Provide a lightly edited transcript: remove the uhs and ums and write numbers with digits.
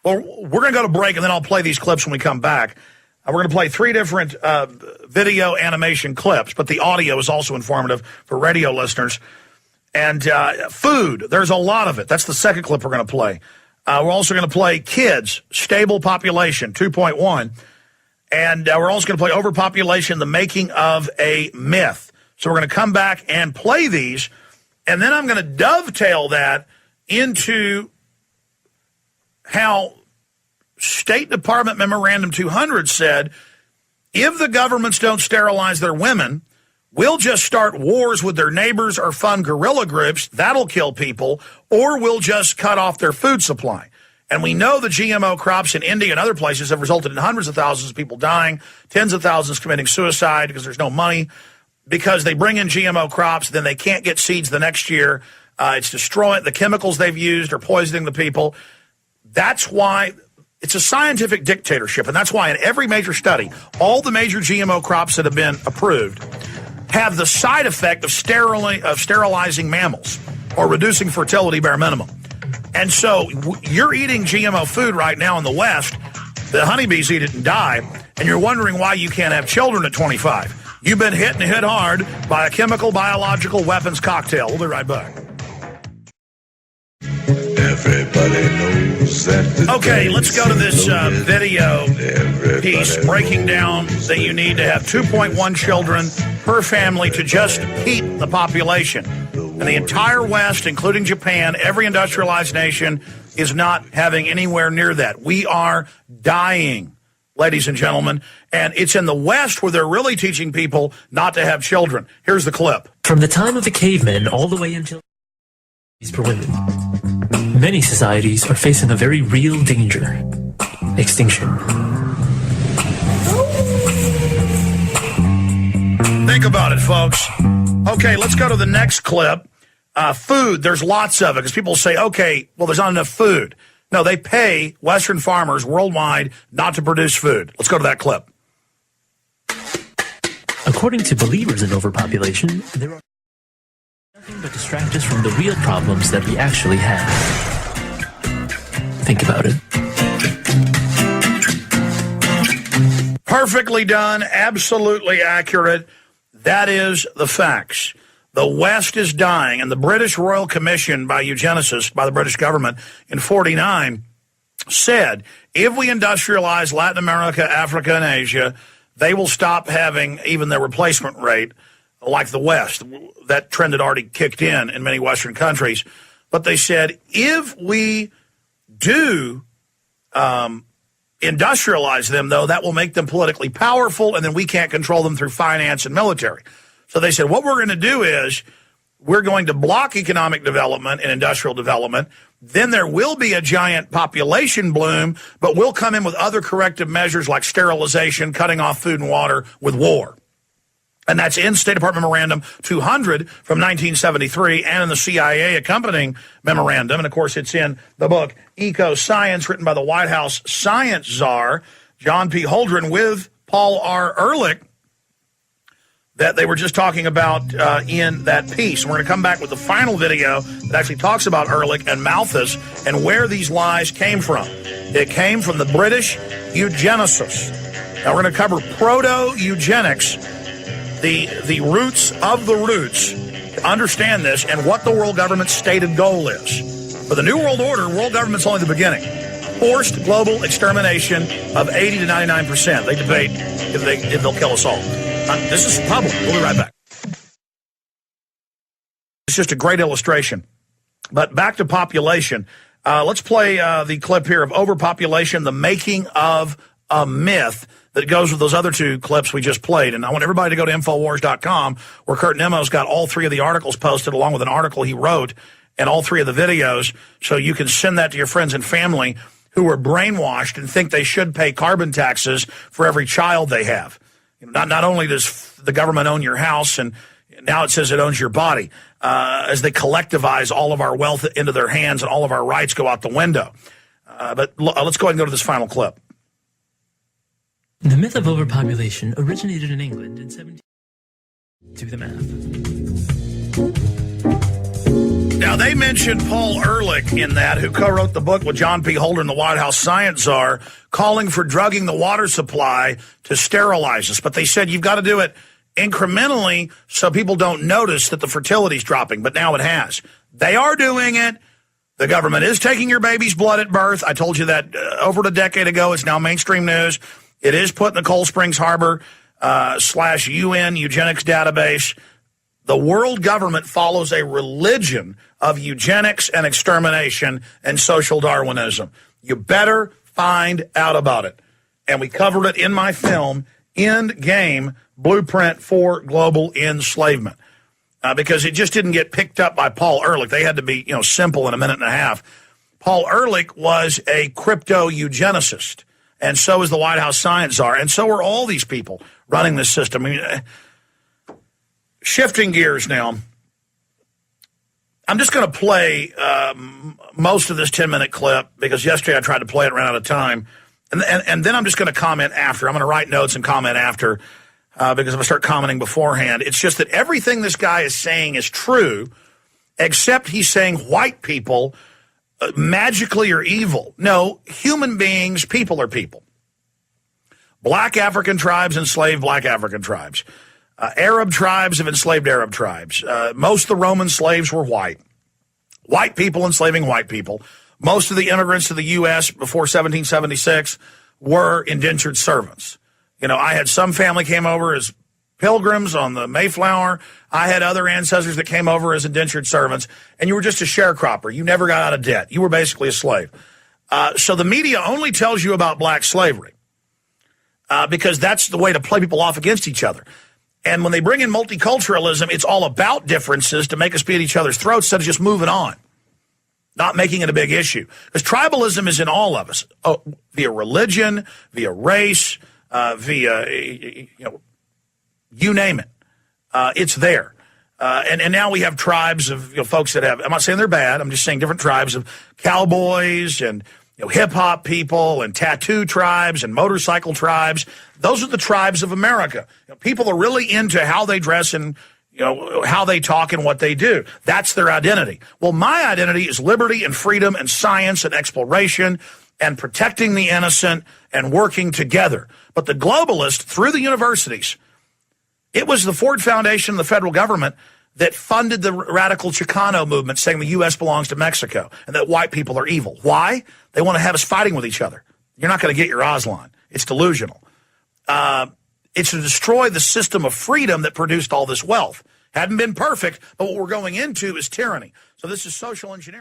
Well, we're going to go to break, and then I'll play these clips when we come back. We're going to play 3 different video animation clips, but the audio is also informative for radio listeners. And food, there's a lot of it. That's the second clip we're going to play. We're also going to play kids, stable population, 2.1. And we're also going to play overpopulation, the making of a myth. So we're going to come back and play these, and then I'm going to dovetail that into how State Department Memorandum 200 said, if the governments don't sterilize their women, we'll just start wars with their neighbors or fund guerrilla groups. That'll kill people, or we'll just cut off their food supply. And we know the GMO crops in India and other places have resulted in hundreds of thousands of people dying, tens of thousands committing suicide because there's no money, because they bring in GMO crops, then they can't get seeds the next year. It's destroying the chemicals they've used are poisoning the people. That's why it's a scientific dictatorship, and that's why in every major study, all the major GMO crops that have been approved have the side effect of sterilizing mammals or reducing fertility bare minimum. And so you're eating GMO food right now in the West. The honeybees eat it and die, and you're wondering why you can't have children at 25. You've been hit and hit hard by a chemical, biological weapons cocktail. We'll be right back. Everybody knows that. Okay, let's go to this video piece breaking down that you need to have 2.1 children per family to just keep the population. And the entire West, including Japan, every industrialized nation, is not having anywhere near that. We are dying, ladies and gentlemen. And it's in the West where they're really teaching people not to have children. Here's the clip. From the time of the cavemen all the way until for women, many societies are facing a very real danger: extinction. Think about it, folks. Okay, let's go to the next clip. Food, there's lots of it, because people say, okay, well, there's not enough food. No, they pay Western farmers worldwide not to produce food. Let's go to that clip. According to believers in overpopulation, there are nothing but distract us from the real problems that we actually have. Think about it. Perfectly done, absolutely accurate. That is the facts. The West is dying, and the British Royal Commission by eugenicists, by the British government in 1949, said if we industrialize Latin America, Africa, and Asia, they will stop having even their replacement rate like the West. That trend had already kicked in many Western countries. But they said if we do industrialize them, though, that will make them politically powerful, and then we can't control them through finance and military. So they said, what we're going to do is we're going to block economic development and industrial development. Then there will be a giant population bloom, but we'll come in with other corrective measures like sterilization, cutting off food and water with war. And that's in State Department Memorandum 200 from 1973 and in the CIA accompanying memorandum. And, of course, it's in the book Eco Science, written by the White House science czar, John P. Holdren, with Paul R. Ehrlich, that they were just talking about in that piece. And we're going to come back with the final video that actually talks about Ehrlich and Malthus and where these lies came from. It came from the British eugenicists. Now, we're going to cover proto-eugenics, the roots of the roots, to understand this and what the world government's stated goal is. For the New World Order, world government's only the beginning. Forced global extermination of 80 to 99%. They debate if they'll kill us all. This is public. We'll be right back. It's just a great illustration. But back to population. Let's play the clip here of overpopulation, the making of a myth that goes with those other two clips we just played. And I want everybody to go to Infowars.com, where Kurt Nemo's got all 3 of the articles posted along with an article he wrote and all 3 of the videos, so you can send that to your friends and family who are brainwashed and think they should pay carbon taxes for every child they have. Not only does the government own your house, and now it says it owns your body, as they collectivize all of our wealth into their hands and all of our rights go out the window. But let's go ahead and go to this final clip. The myth of overpopulation originated in England in 17... Do the math. Now, Now, they mentioned Paul Ehrlich in that, who co-wrote the book with John P. Holder and the White House science czar, calling for drugging the water supply to sterilize us. But they said you've got to do it incrementally so people don't notice that the fertility's dropping. But now it has. They are doing it. The government is taking your baby's blood at birth. I told you that over a decade ago. It's now mainstream news. It is put in the Cold Springs Harbor /UN eugenics database. The world government follows a religion of eugenics and extermination and social Darwinism. You better find out about it. And we covered it in my film, End Game, Blueprint for Global Enslavement. Because it just didn't get picked up by Paul Ehrlich. They had to be, simple in a minute and a half. Paul Ehrlich was a crypto-eugenicist, and so is the White House science czar, and so are all these people running this system. I mean, shifting gears now, I'm just going to play most of this 10-minute clip because yesterday I tried to play it, ran out of time, and then I'm just going to comment after. I'm going to write notes and comment after. Because if I start commenting beforehand, it's just that everything this guy is saying is true, except he's saying white people magically are evil. No, human beings, people are people. Black African tribes enslaved black African tribes. Arab tribes have enslaved Arab tribes. Most of the Roman slaves were white. White people enslaving white people. Most of the immigrants to the U.S. before 1776 were indentured servants. I had some family came over as pilgrims on the Mayflower. I had other ancestors that came over as indentured servants, and you were just a sharecropper. You never got out of debt. You were basically a slave. So the media only tells you about black slavery because that's the way to play people off against each other. And when they bring in multiculturalism, it's all about differences to make us be at each other's throats instead of just moving on, not making it a big issue. Because tribalism is in all of us, via religion, via race, via, you name it. It's there. And now we have tribes of folks that have, I'm not saying they're bad, I'm just saying different tribes of cowboys and hip-hop people and tattoo tribes and motorcycle tribes. Those are the tribes of America. People are really into how they dress and how they talk and what they do. That's their identity. Well, my identity is liberty and freedom and science and exploration and protecting the innocent and working together. But the globalists, through the universities, it was the Ford Foundation and the federal government that funded the radical Chicano movement, saying the U.S. belongs to Mexico and that white people are evil. Why? They want to have us fighting with each other. You're not going to get your Aslan. It's delusional. It's to destroy the system of freedom that produced all this wealth. Hadn't been perfect, but what we're going into is tyranny. So this is social engineering.